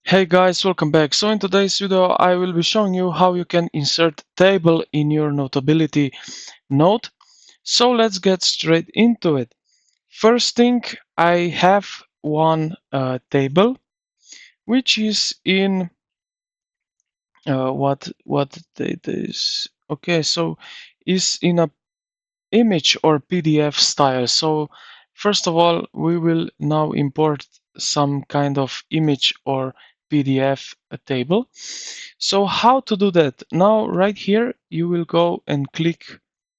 Hey guys, welcome back. So in today's video, I will be showing you how you can insert table in your Notability note. So let's get straight into it. First thing, I have one table, which is in what date is. Okay, so is in a image or PDF style. So first of all, we will now import some kind of image or PDF table. So how to do that? Now right here, you will go and click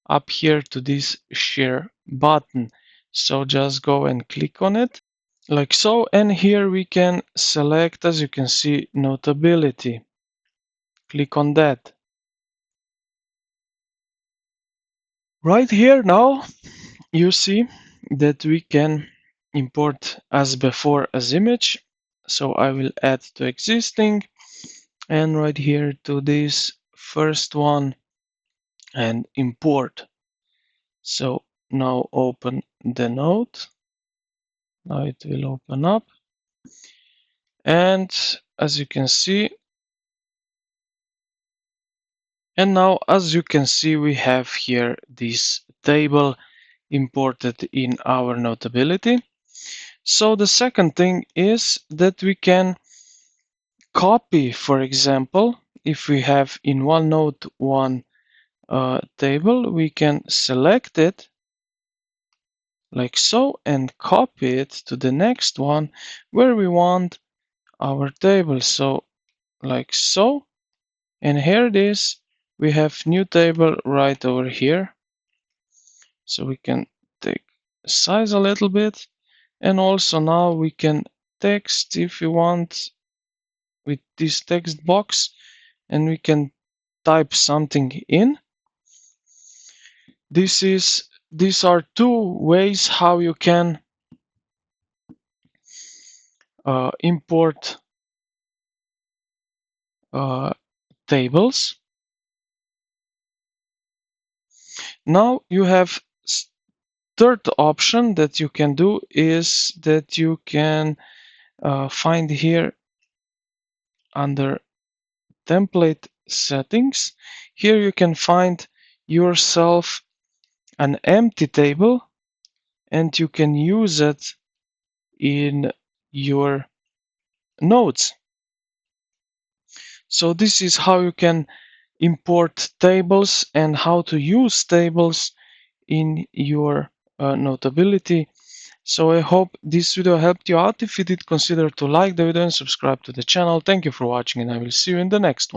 up here to this share button. So just go and click on it like so. And here we can select, as you can see, Notability. Click on that. Right here now, you see that we can import as before as image. So I will add to existing and right here to this first one and import. So now open the note. Now it will open up. And as you can see, we have here this table imported in our Notability. So the second thing is that we can copy, for example, if we have in OneNote one table, we can select it like so and copy it to the next one where we want our table. So like so, and here it is. We have new table right over here. So we can take size a little bit, and also now we can text if we want with this text box, and we can type something in. These are two ways how you can import tables. Now you have third option that you can do is that you can find here under template settings. Here you can find yourself an empty table and you can use it in your notes. So this is how you can import tables and how to use tables in your Notability. So I hope this video helped you out. If you did, consider to like the video and subscribe to the channel. Thank you for watching and I will see you in the next one.